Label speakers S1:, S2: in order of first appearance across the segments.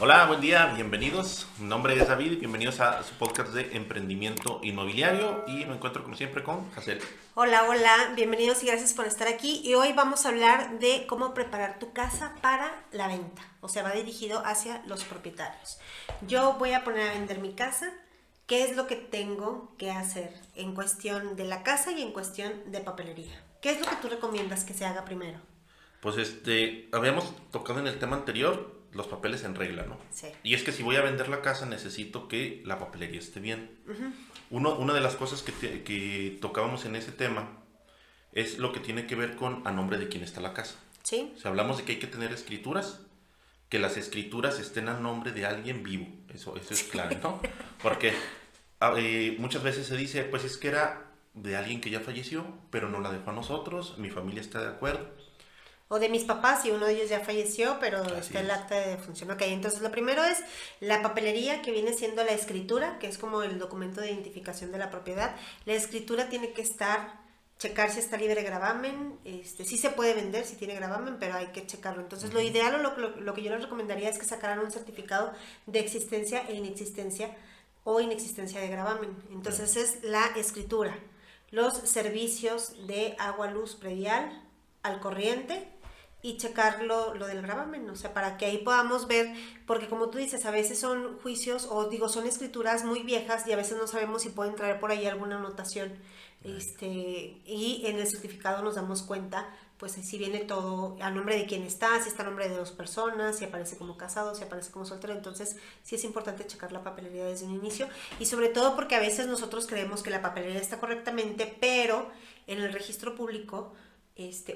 S1: Hola, buen día, bienvenidos. Mi nombre es David y bienvenidos a su podcast de emprendimiento inmobiliario y me encuentro como siempre con Hazel.
S2: Hola, hola, bienvenidos y gracias por estar aquí. Y hoy vamos a hablar de cómo preparar tu casa para la venta. O sea, va dirigido hacia los propietarios. Yo voy a poner a vender mi casa. ¿Qué es lo que tengo que hacer en cuestión de la casa y en cuestión de papelería? ¿Qué es lo que tú recomiendas que se haga primero?
S1: Pues habíamos tocado en el tema anterior los papeles en regla, ¿no?
S2: Sí.
S1: Y es que si voy a vender la casa necesito que la papelería esté bien. Una de las cosas que tocábamos en ese tema es lo que tiene que ver con a nombre de quién está la casa.
S2: ¿Sí?
S1: O sea, hablamos de que hay que tener escrituras, que las escrituras estén a nombre de alguien vivo. Eso es clave, ¿no? Porque muchas veces se dice, pues es que era de alguien que ya falleció, pero no la dejó a nosotros, mi familia está de acuerdo.
S2: O de mis papás, y uno de ellos ya falleció, pero
S1: Así
S2: está el
S1: es.
S2: acta de defunción. Ok, entonces lo primero es la papelería, que viene siendo la escritura, que es como el documento de identificación de la propiedad. La escritura tiene que estar, checar si está libre de gravamen. Sí se puede vender si tiene gravamen, pero hay que checarlo. Entonces lo ideal o lo que yo les recomendaría es que sacaran un certificado de existencia e inexistencia o inexistencia de gravamen. Entonces es la escritura. Los servicios de agua, luz, predial, al corriente y checar lo del gravamen, o sea, para que ahí podamos ver, porque como tú dices, a veces son juicios o digo, son escrituras muy viejas y a veces no sabemos si pueden traer por ahí alguna anotación, y en el certificado nos damos cuenta, pues si viene todo a nombre de quién está, si está a nombre de dos personas, si aparece como casado, si aparece como soltero, entonces sí es importante checar la papelería desde un inicio y sobre todo porque a veces nosotros creemos que la papelería está correctamente, pero en el registro público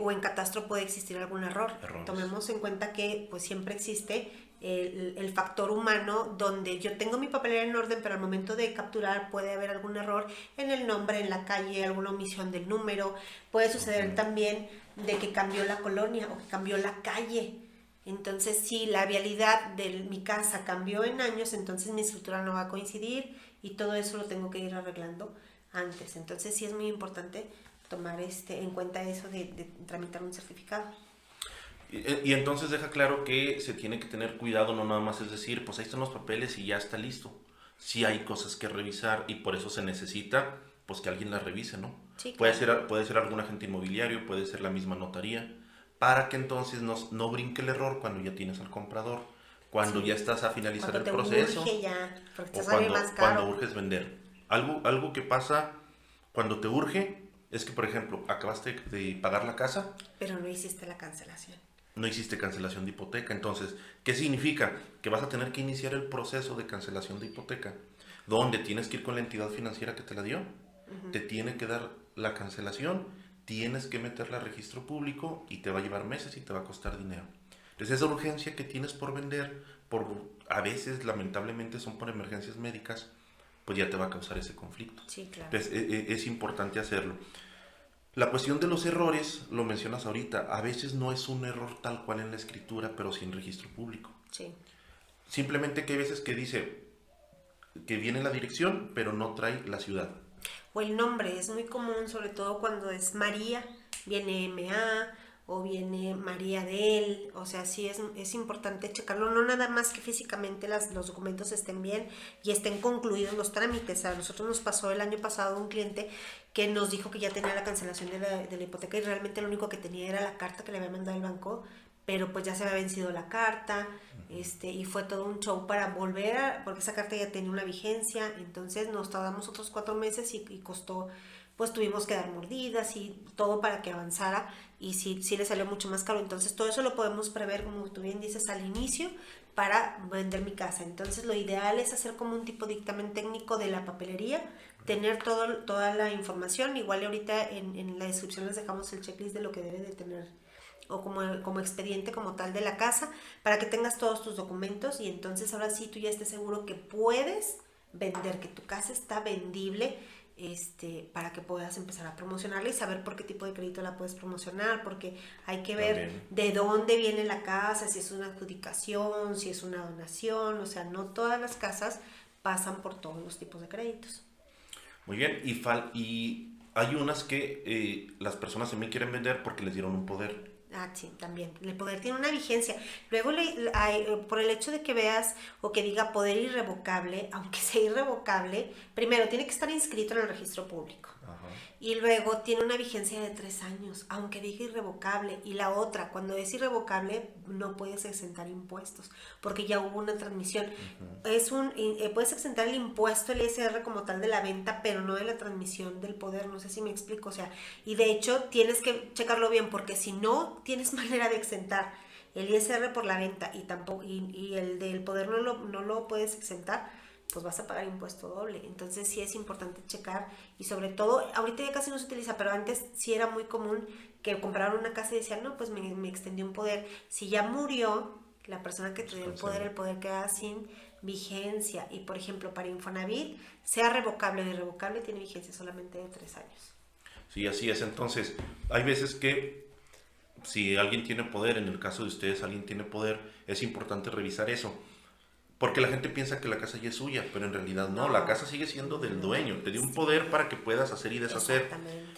S2: o en catastro puede existir algún error.
S1: Errores.
S2: Tomemos en cuenta que pues siempre existe el factor humano donde yo tengo mi papelera en orden, pero al momento de capturar puede haber algún error en el nombre, en la calle, alguna omisión del número. Puede suceder también de que cambió la colonia o que cambió la calle. Entonces, si la vialidad de mi casa cambió en años, entonces mi escritura no va a coincidir y todo eso lo tengo que ir arreglando antes. Entonces, sí es muy importante tomar en cuenta eso de tramitar un certificado.
S1: Y entonces deja claro que se tiene que tener cuidado, no nada más es decir, pues ahí están los papeles y ya está listo. Sí hay cosas que revisar y por eso se necesita pues que alguien las revise, ¿no?
S2: Sí,
S1: Puede
S2: claro.
S1: ser, puede ser algún agente inmobiliario, puede ser la misma notaría, para que entonces no brinque el error cuando ya tienes al comprador, cuando ya
S2: Sí.
S1: estás a finalizar
S2: Cuando
S1: el
S2: te
S1: proceso
S2: urge ya, porque te
S1: o
S2: sale más
S1: cuando
S2: caro.
S1: urges vender. Algo que pasa cuando te urge es que, por ejemplo, acabaste de pagar la casa,
S2: Pero no hiciste la cancelación.
S1: no hiciste cancelación de hipoteca. Entonces, ¿qué significa? Que vas a tener que iniciar el proceso de cancelación de hipoteca, donde tienes que ir con la entidad financiera que te la dio, te tiene que dar la cancelación, tienes que meterla a registro público y te va a llevar meses y te va a costar dinero. Entonces, esa urgencia que tienes por vender, a veces lamentablemente son por emergencias médicas, pues ya te va a causar ese conflicto.
S2: Sí, claro.
S1: Entonces, es importante hacerlo. La cuestión de los errores, lo mencionas ahorita, a veces no es un error tal cual en la escritura, pero sí en registro público.
S2: Sí.
S1: Simplemente que hay veces que dice que viene la dirección, pero no trae la ciudad.
S2: O el nombre es muy común, sobre todo cuando es María, viene MA o viene María de él, o sea, sí es importante checarlo, no nada más que físicamente los documentos estén bien y estén concluidos los trámites. A nosotros nos pasó el año pasado un cliente que nos dijo que ya tenía la cancelación de la hipoteca y realmente lo único que tenía era la carta que le había mandado el banco, pero pues ya se había vencido la carta, y fue todo un show para volver porque esa carta ya tenía una vigencia, entonces nos tardamos otros 4 meses y costó, pues tuvimos que dar mordidas y todo para que avanzara y sí le salió mucho más caro, entonces todo eso lo podemos prever, como tú bien dices, al inicio para vender mi casa. Entonces lo ideal es hacer como un tipo de dictamen técnico de la papelería, tener toda la información, igual ahorita en la descripción les dejamos el checklist de lo que debe de tener o como expediente como tal de la casa para que tengas todos tus documentos y entonces ahora sí tú ya estés seguro que puedes vender, que tu casa está vendible, para que puedas empezar a promocionarla y saber por qué tipo de crédito la puedes promocionar, porque hay que ver
S1: También.
S2: de dónde viene la casa, si es una adjudicación, si es una donación, o sea, no todas las casas pasan por todos los tipos de créditos.
S1: Muy bien, y hay unas que las personas también quieren vender porque les dieron un poder.
S2: Ah, sí, también. El poder tiene una vigencia. Luego, por el hecho de que veas o que diga poder irrevocable, aunque sea irrevocable, primero tiene que estar inscrito en el registro público.
S1: Ajá.
S2: Y luego tiene una vigencia de 3 años, aunque diga irrevocable. Y la otra, cuando es irrevocable, no puedes exentar impuestos, porque ya hubo una transmisión. Puedes exentar el impuesto, el ISR como tal de la venta, pero no de la transmisión del poder. No sé si me explico. O sea, y de hecho tienes que checarlo bien, porque si no tienes manera de exentar el ISR por la venta y el del poder no lo puedes exentar, pues vas a pagar impuesto doble. Entonces sí es importante checar, y sobre todo, ahorita ya casi no se utiliza, pero antes sí era muy común que compraran una casa y decían, no, pues me extendió un poder. Si ya murió la persona que te dio el poder queda sin vigencia. Y por ejemplo, para Infonavit, sea revocable o irrevocable, tiene vigencia solamente de 3 años.
S1: Sí, así es. Entonces, hay veces que si alguien tiene poder, en el caso de ustedes alguien tiene poder, es importante revisar eso. Porque la gente piensa que la casa ya es suya, pero en realidad no, la casa sigue siendo del dueño. Te dio un poder para que puedas hacer y deshacer,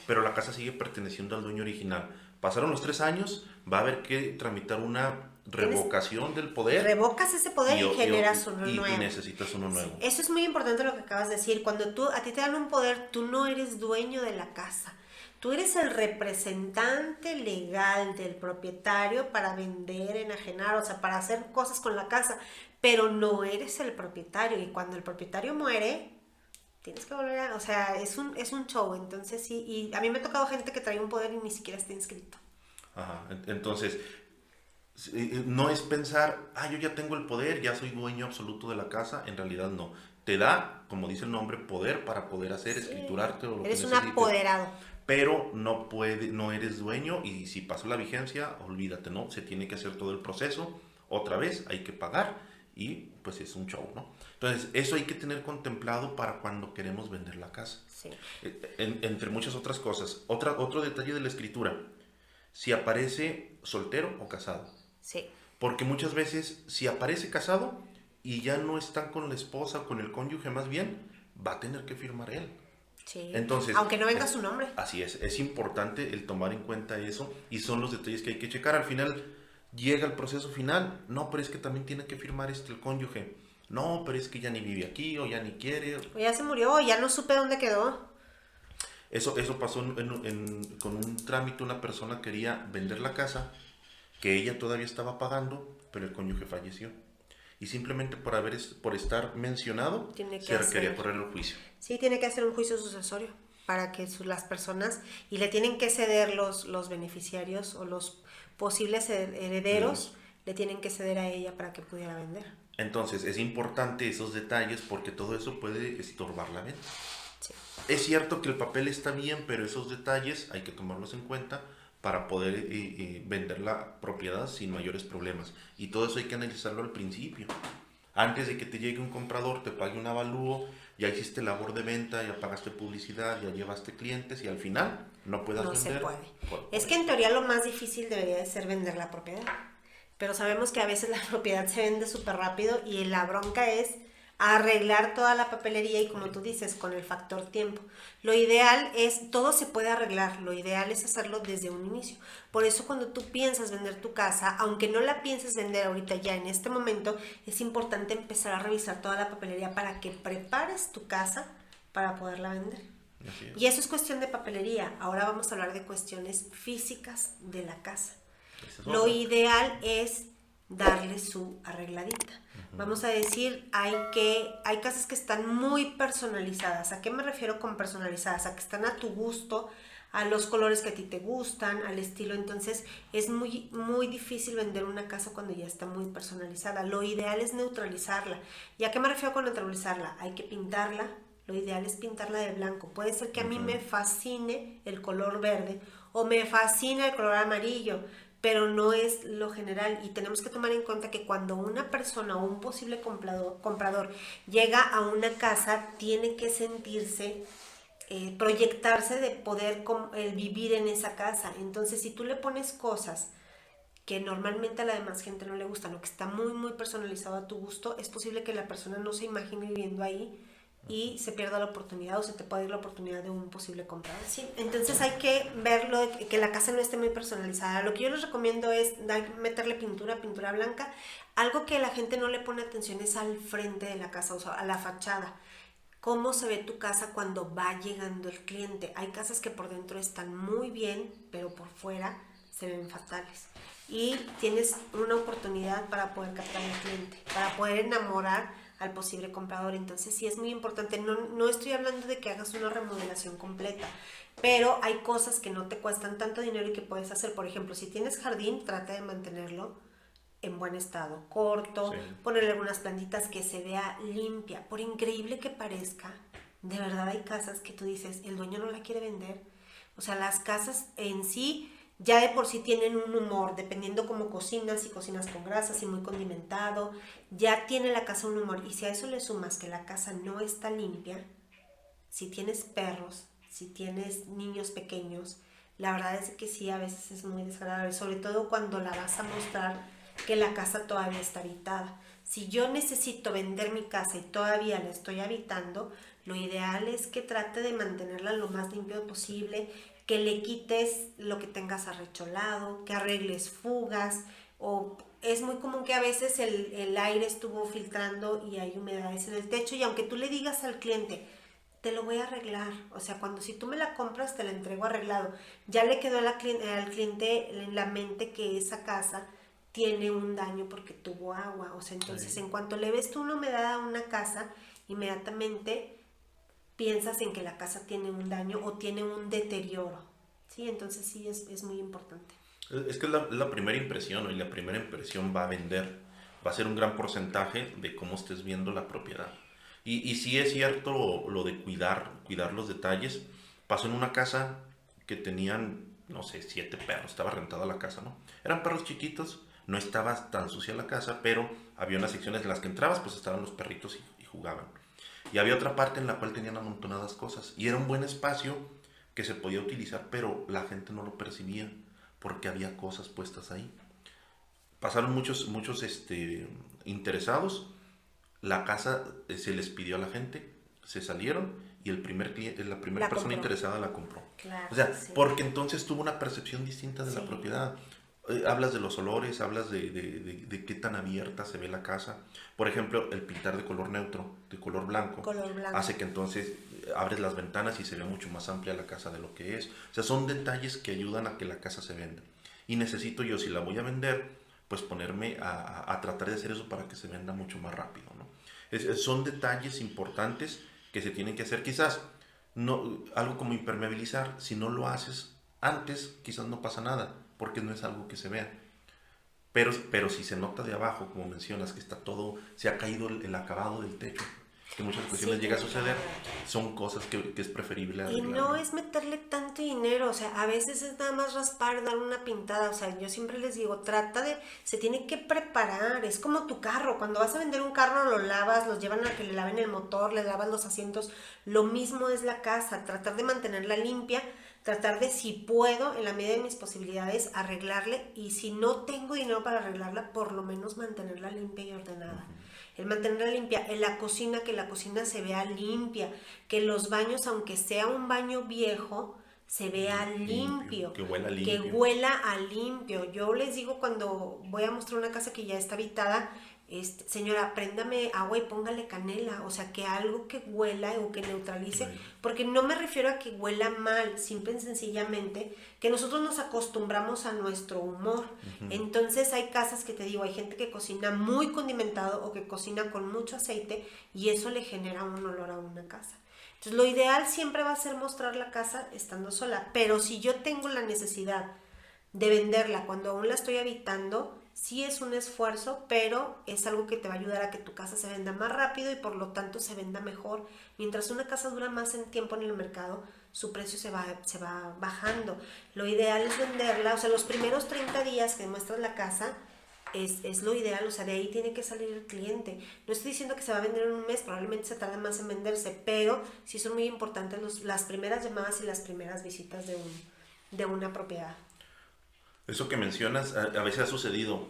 S1: pero la casa sigue perteneciendo al dueño original. Pasaron los 3 años, va a haber que tramitar una revocación del poder.
S2: Revocas ese poder y generas uno nuevo.
S1: Y necesitas uno nuevo.
S2: Sí, eso es muy importante lo que acabas de decir. Cuando a ti te dan un poder, tú no eres dueño de la casa. Tú eres el representante legal del propietario para vender, enajenar, o sea, para hacer cosas con la casa, pero no eres el propietario. Y cuando el propietario muere, tienes que volver a... O sea, es un show. Entonces sí, y a mí me ha tocado gente que trae un poder y ni siquiera está inscrito.
S1: Ajá, entonces, no es pensar, yo ya tengo el poder, ya soy dueño absoluto de la casa. En realidad no. Te da, como dice el nombre, poder para poder hacer, escriturarte o lo que necesites.
S2: Eres un apoderado.
S1: Pero no eres dueño, y si pasó la vigencia, olvídate, ¿no? Se tiene que hacer todo el proceso, otra vez hay que pagar y pues es un show, ¿no? Entonces, eso hay que tener contemplado para cuando queremos vender la casa.
S2: Sí.
S1: Entre muchas otras cosas. Otro detalle de la escritura, si aparece soltero o casado.
S2: Sí.
S1: Porque muchas veces, si aparece casado y ya no están con la esposa o con el cónyuge, más bien, va a tener que firmar él.
S2: Sí.
S1: Entonces,
S2: aunque no venga su nombre.
S1: Así es importante el tomar en cuenta eso, y son los detalles que hay que checar. Al final llega el proceso final, no, pero es que también tiene que firmar el cónyuge, no, pero es que ya ni vive aquí o ya ni quiere.
S2: O ya se murió, o ya no supe dónde quedó.
S1: Eso pasó con un trámite. Una persona quería vender la casa que ella todavía estaba pagando, pero el cónyuge falleció. Y simplemente por estar mencionado, se requería correr el juicio.
S2: Sí, tiene que hacer un juicio sucesorio para que las personas, y le tienen que ceder los beneficiarios o los posibles herederos, le tienen que ceder a ella para que pudiera vender.
S1: Entonces, es importante esos detalles, porque todo eso puede estorbar la venta.
S2: Sí.
S1: Es cierto que el papel está bien, pero esos detalles hay que tomarlos en cuenta para poder vender la propiedad sin mayores problemas. Y todo eso hay que analizarlo al principio. Antes de que te llegue un comprador, te pague un avalúo, ya hiciste labor de venta, ya pagaste publicidad, ya llevaste clientes, y al final no puedas vender.
S2: No se puede. Es que en teoría lo más difícil debería de ser vender la propiedad. Pero sabemos que a veces la propiedad se vende súper rápido, y la bronca es arreglar toda la papelería, y como tú dices, con el factor tiempo. Lo ideal es, todo se puede arreglar, lo ideal es hacerlo desde un inicio. Por eso cuando tú piensas vender tu casa, aunque no la pienses vender ahorita ya en este momento, es importante empezar a revisar toda la papelería para que prepares tu casa para poderla vender. Y eso es cuestión de papelería. Ahora vamos a hablar de cuestiones físicas de la casa. Lo ideal es darle su arregladita. Vamos a decir, hay casas que están muy personalizadas. ¿A qué me refiero con personalizadas? A que están a tu gusto, a los colores que a ti te gustan, al estilo. Entonces es muy, muy difícil vender una casa cuando ya está muy personalizada. Lo ideal es neutralizarla. ¿Y a qué me refiero con neutralizarla? Hay que pintarla. Lo ideal es pintarla de blanco. Puede ser que a mí me fascine el color verde o me fascine el color amarillo, pero no es lo general, y tenemos que tomar en cuenta que cuando una persona o un posible comprador llega a una casa, tiene que sentirse, proyectarse de poder vivir en esa casa. Entonces, si tú le pones cosas que normalmente a la demás gente no le gustan, o que está muy, muy personalizado a tu gusto, es posible que la persona no se imagine viviendo ahí, y se pierda la oportunidad o se te puede ir la oportunidad de un posible comprador. Sí, entonces hay que verlo, que la casa no esté muy personalizada. Lo que yo les recomiendo es meterle pintura blanca. Algo que la gente no le pone atención es al frente de la casa, o sea, a la fachada. ¿Cómo se ve tu casa cuando va llegando el cliente? Hay casas que por dentro están muy bien, pero por fuera se ven fatales. Y tienes una oportunidad para poder captar al cliente, para poder enamorar al posible comprador. Entonces sí es muy importante. No estoy hablando de que hagas una remodelación completa, pero hay cosas que no te cuestan tanto dinero y que puedes hacer. Por ejemplo, si tienes jardín, trata de mantenerlo en buen estado, corto, sí. Ponerle algunas plantitas que se vea limpia. Por increíble que parezca, de verdad hay casas que tú dices, el dueño no la quiere vender. O sea, las casas en sí ya de por sí tienen un humor, dependiendo cómo cocinas, si cocinas con grasa, si muy condimentado, ya tiene la casa un humor. Y si a eso le sumas que la casa no está limpia, si tienes perros, si tienes niños pequeños, la verdad es que sí, a veces es muy desagradable, sobre todo cuando la vas a mostrar que la casa todavía está habitada. Si yo necesito vender mi casa y todavía la estoy habitando, lo ideal es que trate de mantenerla lo más limpio posible, que le quites lo que tengas arrecholado, que arregles fugas, o es muy común que a veces el aire estuvo filtrando y hay humedades en el techo, y aunque tú le digas al cliente, te lo voy a arreglar, o sea, si tú me la compras te la entrego arreglado, ya le quedó al cliente en la mente que esa casa tiene un daño porque tuvo agua, o sea, entonces en cuanto le ves tú una humedad a una casa, inmediatamente piensas en que la casa tiene un daño o tiene un deterioro, ¿sí? Entonces sí es muy importante.
S1: Es que es la primera impresión, ¿no? Y la primera impresión va a vender, va a ser un gran porcentaje de cómo estés viendo la propiedad. Y sí es cierto lo de cuidar los detalles. Pasó en una casa que tenían, no sé, 7 perros, estaba rentada la casa, ¿no? Eran perros chiquitos, no estaba tan sucia la casa, pero había unas secciones en las que entrabas, pues estaban los perritos y jugaban. Y había otra parte en la cual tenían amontonadas cosas. Y era un buen espacio que se podía utilizar, pero la gente no lo percibía porque había cosas puestas ahí. Pasaron muchos interesados. La casa se les pidió a la gente, se salieron y la primera persona interesada la compró.
S2: Claro,
S1: o sea,
S2: sí.
S1: Porque entonces tuvo una percepción distinta de la propiedad. Hablas de los olores, hablas de qué tan abierta se ve la casa. Por ejemplo, el pintar de color neutro, de color blanco, hace que entonces abres las ventanas y se ve mucho más amplia la casa de lo que es. O sea, son detalles que ayudan a que la casa se venda. Y necesito yo, si la voy a vender, pues ponerme a tratar de hacer eso para que se venda mucho más rápido, ¿no? Son detalles importantes que se tienen que hacer. Quizás algo como impermeabilizar, si no lo haces antes, quizás no pasa nada, porque no es algo que se vea. Pero si se nota de abajo, como mencionas, que está todo, se ha caído el acabado del techo, que muchas ocasiones llega a suceder, son cosas que es preferible arreglar.
S2: Y no es meterle tanto dinero, o sea, a veces es nada más raspar, dar una pintada, o sea, yo siempre les digo, se tiene que preparar, es como tu carro, cuando vas a vender un carro lo lavas, los llevan a que le laven el motor, le lavan los asientos, lo mismo es la casa, tratar de mantenerla limpia, tratar de, si puedo, en la medida de mis posibilidades, arreglarle, y si no tengo dinero para arreglarla, por lo menos mantenerla limpia y ordenada. El mantenerla limpia, en la cocina, que la cocina se vea limpia, que los baños, aunque sea un baño viejo, se vea limpio,
S1: que huela limpio.
S2: Que huela a limpio. Yo les digo cuando voy a mostrar una casa que ya está habitada, señora, préndame agua y póngale canela, o sea, que algo que huela o que neutralice, porque no me refiero a que huela mal, simple y sencillamente que nosotros nos acostumbramos a nuestro humor. Entonces hay casas que te digo, hay gente que cocina muy condimentado o que cocina con mucho aceite y eso le genera un olor a una casa. Entonces lo ideal siempre va a ser mostrar la casa estando sola, pero si yo tengo la necesidad de venderla cuando aún la estoy habitando, sí es un esfuerzo, pero es algo que te va a ayudar a que tu casa se venda más rápido y por lo tanto se venda mejor. Mientras una casa dura más en tiempo en el mercado, su precio se va bajando. Lo ideal es venderla, o sea, los primeros 30 días que muestras la casa es lo ideal, o sea, de ahí tiene que salir el cliente. No estoy diciendo que se va a vender en un mes, probablemente se tarde más en venderse, pero sí son muy importantes las primeras llamadas y las primeras visitas de una propiedad.
S1: Eso que mencionas, a veces ha sucedido.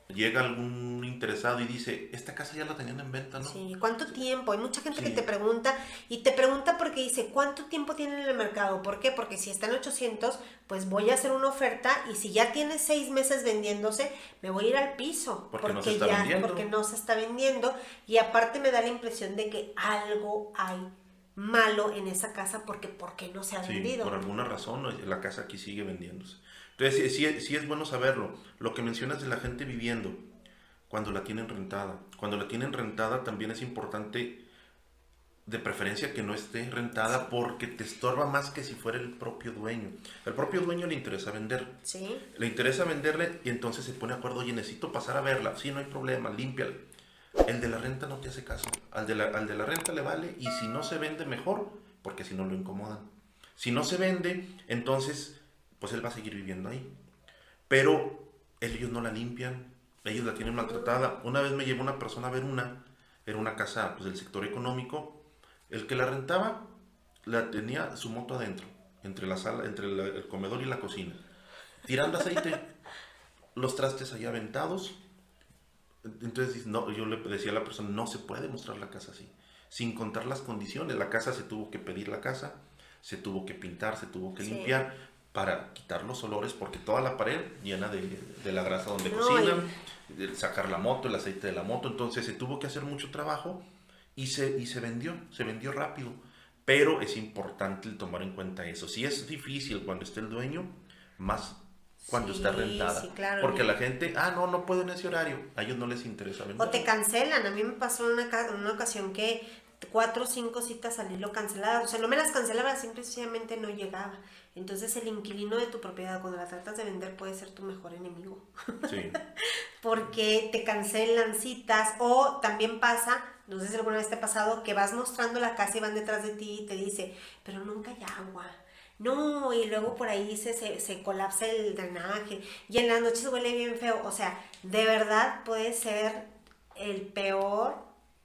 S1: llega algún interesado y dice, esta casa ya la tenían en venta, ¿no?
S2: Sí, ¿cuánto tiempo? Hay mucha gente
S1: Sí.
S2: que te pregunta, y te pregunta porque dice, ¿cuánto tiempo tienen en el mercado? ¿Por qué? Porque si está en 800, pues voy a hacer una oferta, y si ya tiene 6 meses vendiéndose, me voy a ir al piso.
S1: Porque no se está vendiendo.
S2: Porque no se está vendiendo, y aparte me da la impresión de que algo hay malo en esa casa porque no se ha
S1: Sí,
S2: vendido.
S1: por alguna razón la casa aquí sigue vendiéndose. Entonces, sí es bueno saberlo. Lo que mencionas de la gente viviendo, cuando la tienen rentada. Cuando la tienen rentada también es importante, de preferencia, que no esté rentada, porque te estorba más que si fuera el propio dueño. El propio dueño le interesa vender.
S2: Sí.
S1: Le interesa venderle y entonces se pone de acuerdo, oye, necesito pasar a verla. Sí, no hay problema, límpiala. El de la renta no te hace caso. Al de la renta le vale, y si no se vende, mejor, porque si no lo incomodan. Si no se vende, entonces pues él va a seguir viviendo ahí. Pero ellos no la limpian, ellos la tienen maltratada. Una vez me llevó una persona a ver era una casa pues, del sector económico. El que la rentaba la tenía su moto adentro, entre la sala, entre el comedor y la cocina, tirando aceite, los trastes allá aventados. Entonces no, yo le decía a la persona, no se puede mostrar la casa así, sin contar las condiciones. La casa se tuvo que pedir, la casa se tuvo que pintar, se tuvo que limpiar para quitar los olores, porque toda la pared llena de la grasa donde cocinan, sacar la moto, el aceite de la moto. Entonces se tuvo que hacer mucho trabajo y se vendió rápido. Pero es importante el tomar en cuenta eso. Si es difícil cuando esté el dueño, más cuando está rentada.
S2: Sí, claro.
S1: Porque la gente, no puedo en ese horario. A ellos no les interesa vender.
S2: O te cancelan. A mí me pasó en una ocasión que 4 o 5 citas salirlo canceladas. O sea, no me las cancelaba, simplemente no llegaba. Entonces el inquilino de tu propiedad, cuando la tratas de vender, puede ser tu mejor enemigo.
S1: Sí.
S2: Porque te cancelan citas. O también pasa, no sé si alguna vez te ha pasado, que vas mostrando la casa y van detrás de ti y te dice, pero nunca hay agua. No, y luego por ahí se colapsa el drenaje y en las noches huele bien feo. O sea, de verdad puede ser el peor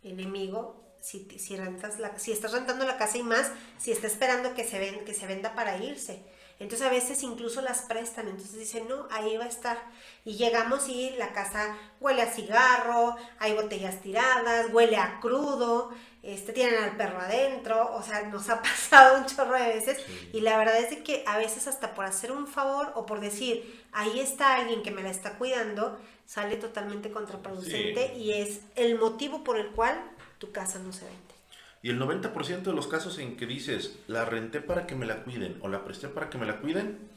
S2: enemigo si estás rentando la casa, y más si está esperando que se venda para irse. Entonces a veces incluso las prestan, entonces dicen, no, ahí va a estar. Y llegamos y la casa huele a cigarro, hay botellas tiradas, huele a crudo, tienen al perro adentro. O sea, nos ha pasado un chorro de veces.
S1: Sí.
S2: Y la verdad es de que a veces hasta por hacer un favor o por decir, ahí está alguien que me la está cuidando, sale totalmente contraproducente.
S1: Sí.
S2: Y es el motivo por el cual tu casa no se vende.
S1: Y el 90% de los casos en que dices, la renté para que me la cuiden o la presté para que me la cuiden,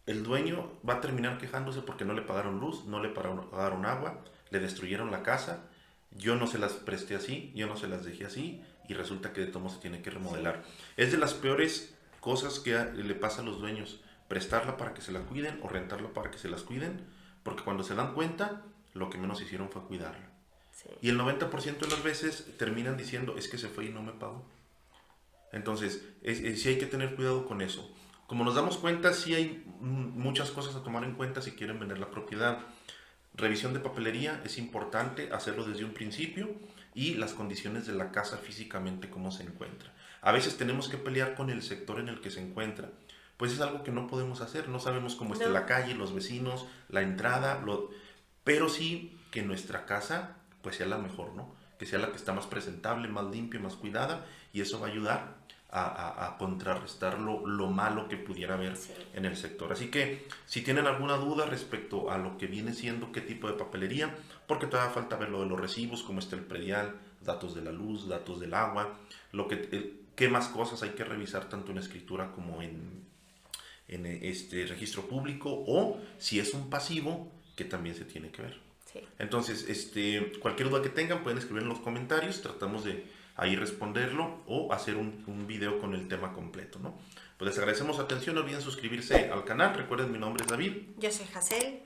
S1: el dueño va a terminar quejándose porque no le pagaron luz, no le pagaron agua, le destruyeron la casa, yo no se las presté así, yo no se las dejé así, y resulta que de todo modo se tiene que remodelar. Es de las peores cosas que le pasa a los dueños, prestarla para que se la cuiden o rentarla para que se las cuiden, porque cuando se dan cuenta, lo que menos hicieron fue cuidarla. Sí. Y el 90% de las veces terminan diciendo, es que se fue y no me pagó. Entonces, sí hay que tener cuidado con eso. Como nos damos cuenta, sí hay muchas cosas a tomar en cuenta si quieren vender la propiedad. Revisión de papelería es importante, hacerlo desde un principio, y las condiciones de la casa físicamente, cómo se encuentra. A veces tenemos que pelear con el sector en el que se encuentra. Pues es algo que no podemos hacer, no sabemos cómo esté la calle, los vecinos, la entrada, pero sí que nuestra casa pues sea la mejor, ¿no? Que sea la que está más presentable, más limpia, más cuidada, y eso va a ayudar a contrarrestar lo malo que pudiera haber en el sector. Así que si tienen alguna duda respecto a lo que viene siendo qué tipo de papelería, porque todavía falta ver lo de los recibos, cómo está el predial, datos de la luz, datos del agua, qué más cosas hay que revisar tanto en escritura como en este registro público, o si es un pasivo, que también se tiene que ver. Sí. Entonces, cualquier duda que tengan pueden escribir en los comentarios, tratamos de ahí responderlo o hacer un video con el tema completo, ¿no? Pues les agradecemos su atención, no olviden suscribirse al canal, recuerden mi nombre es David.
S2: Yo soy Hazel.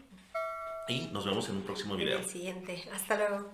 S1: Y nos vemos en un próximo video.
S2: En el siguiente, hasta luego.